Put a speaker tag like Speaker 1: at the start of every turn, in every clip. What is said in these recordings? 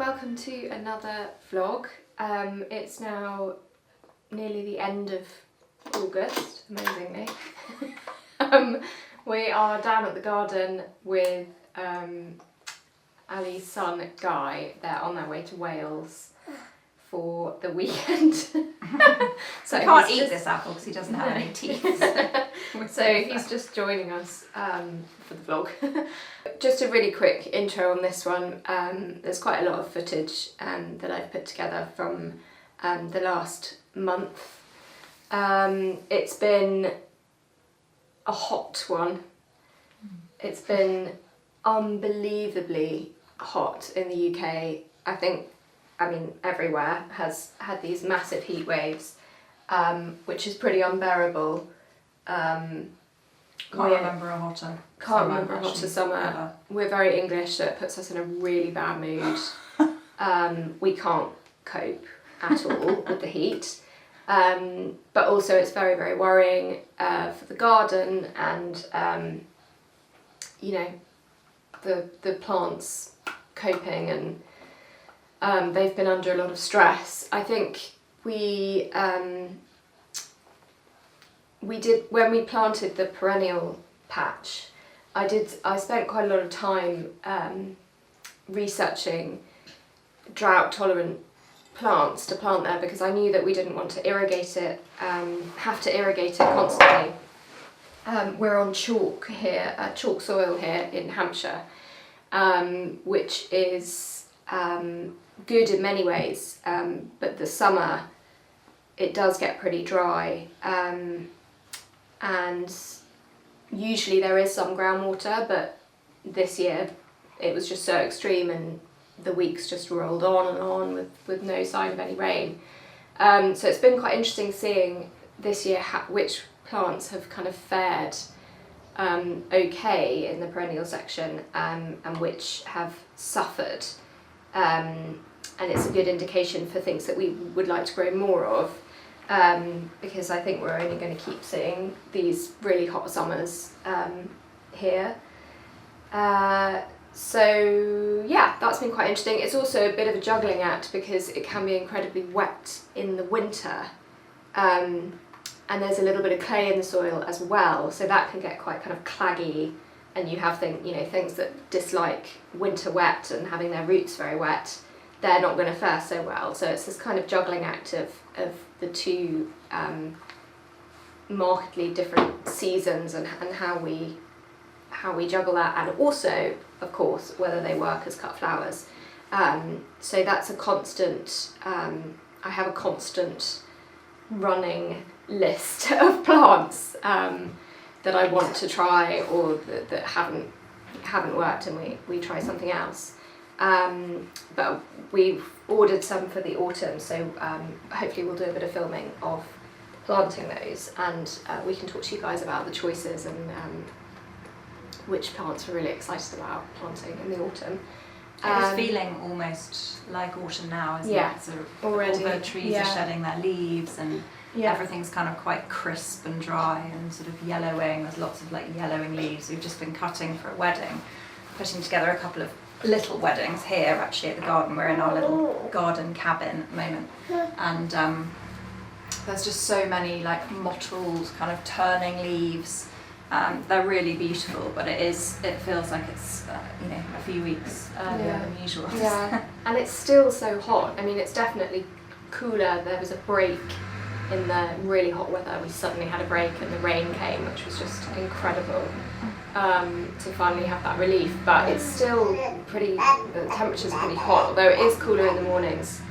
Speaker 1: welcome to another vlog. It's now nearly the end of August, amazingly. We are down at the garden with Ali's son Guy. They're on their way to Wales for the weekend.
Speaker 2: So he can't eat this apple because he doesn't have any teeth.
Speaker 1: So he's just joining us for the vlog. Just a really quick intro on this one. There's quite a lot of footage that I've put together from the last month. It's been a hot one. It's been unbelievably hot in the UK. I mean everywhere has had these massive heat waves, which is pretty unbearable.
Speaker 2: Can't remember a hotter
Speaker 1: summer.
Speaker 2: Ever.
Speaker 1: We're very English, so it puts us in a really bad mood. We can't cope at all with the heat. But also it's very, very worrying for the garden and you know, the plants coping, and they've been under a lot of stress. I think we did, when we planted the perennial patch, I spent quite a lot of time researching drought tolerant plants to plant there, because I knew that we didn't want to irrigate it, have to irrigate it constantly. We're on chalk here, chalk soil here in Hampshire, which is good in many ways, but the summer it does get pretty dry, and usually there is some groundwater, but this year it was just so extreme and the weeks just rolled on and on with no sign of any rain. So it's been quite interesting seeing this year which plants have kind of fared okay in the perennial section, and which have suffered. And it's a good indication for things that we would like to grow more of, because I think we're only going to keep seeing these really hot summers here. So yeah, that's been quite interesting. It's also a bit of a juggling act because it can be incredibly wet in the winter, and there's a little bit of clay in the soil as well, so that can get quite kind of claggy, and you have things that dislike winter wet and having their roots very wet, they're not going to fare so well. So it's this kind of juggling act of the two markedly different seasons and how we juggle that, and also of course whether they work as cut flowers. So that's a constant, I have a constant running list of plants that I want to try, or that haven't worked, and we try something else. But we've ordered some for the autumn, so hopefully we'll do a bit of filming of planting those, and we can talk to you guys about the choices and which plants we're really excited about planting in the autumn.
Speaker 2: It's feeling almost like autumn now, isn't it? Sort of
Speaker 1: already.
Speaker 2: All the trees are shedding their leaves, and everything's kind of quite crisp and dry and sort of yellowing. There's lots of like yellowing leaves. We've just been cutting for a wedding, putting together a couple of little weddings here actually at the garden. We're in our little garden cabin at the moment, and there's just so many like mottled kind of turning leaves. They're really beautiful, but it feels like it's a few weeks earlier than usual.
Speaker 1: Yeah, and it's still so hot. I mean, it's definitely cooler. There was a break in the really hot weather. We suddenly had a break and the rain came, which was just incredible to finally have that relief. But it's still the temperature's pretty hot, although it is cooler in the mornings.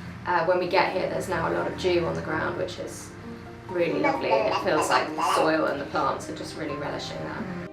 Speaker 1: When we get here, there's now a lot of dew on the ground, which is really lovely, and it feels like the soil and the plants are just really relishing that.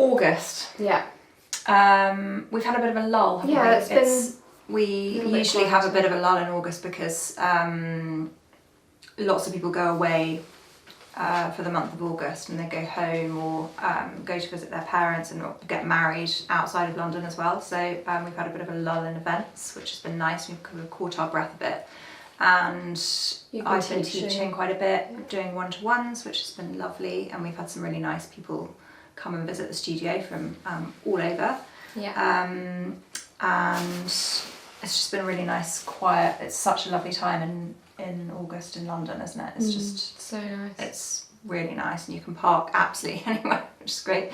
Speaker 2: August.
Speaker 1: Yeah.
Speaker 2: We've had a bit of a lull, haven't
Speaker 1: Yeah,
Speaker 2: we?
Speaker 1: it's been
Speaker 2: we
Speaker 1: a little bit
Speaker 2: usually have a
Speaker 1: quieter.
Speaker 2: bit of a lull in August because lots of people go away for the month of August, and they go home or go to visit their parents and get married outside of London as well. So we've had a bit of a lull in events, which has been nice. We've kind of caught our breath a bit. And I've been teaching quite a bit, doing one-to-ones, which has been lovely. And we've had some really nice people come and visit the studio from all over.
Speaker 1: Yeah.
Speaker 2: And it's just been a really nice, quiet, it's such a lovely time in August in London, isn't it? It's just
Speaker 1: so nice.
Speaker 2: It's really nice, and you can park absolutely anywhere, which is great.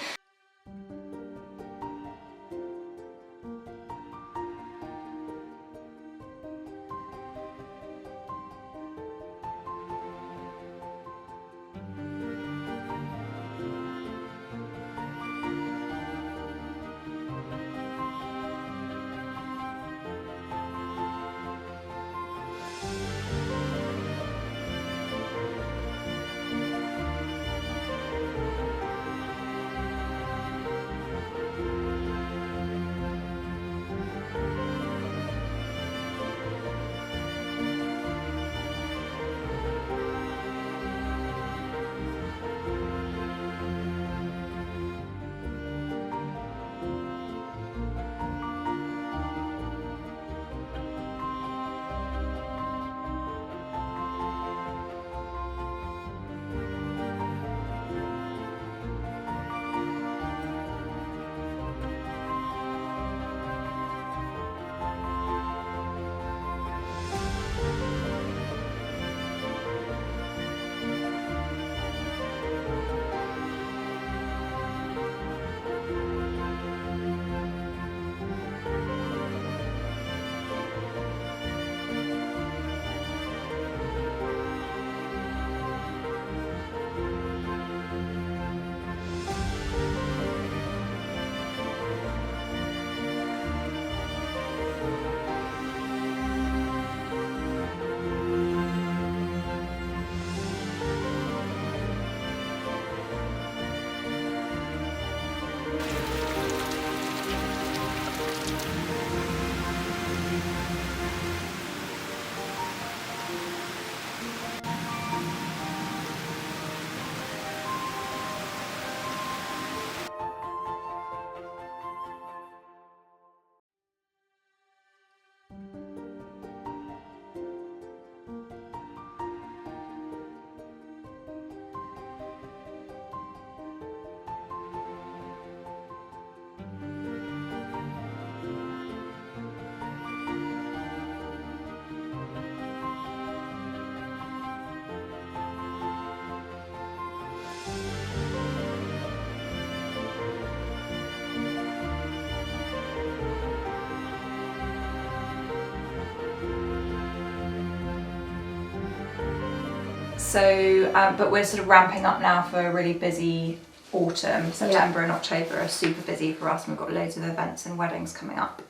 Speaker 2: So, but we're sort of ramping up now for a really busy autumn. September and October are super busy for us, and we've got loads of events and weddings coming up,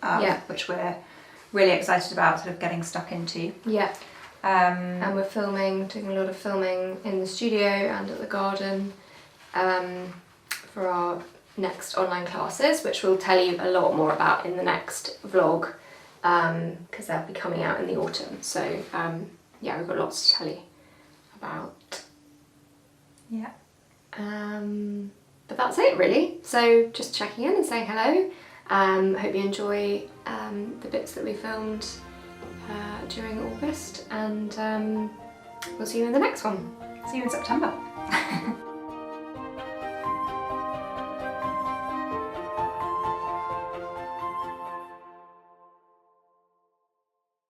Speaker 2: which we're really excited about sort of getting stuck into.
Speaker 1: Yeah. And we're doing a lot of filming in the studio and at the garden for our next online classes, which we'll tell you a lot more about in the next vlog, because they'll be coming out in the autumn. So yeah, we've got lots to tell you about.
Speaker 2: Yeah.
Speaker 1: But that's it really. So just checking in and saying hello. Hope you enjoy the bits that we filmed during August, and we'll see you in the next one.
Speaker 2: See you in September.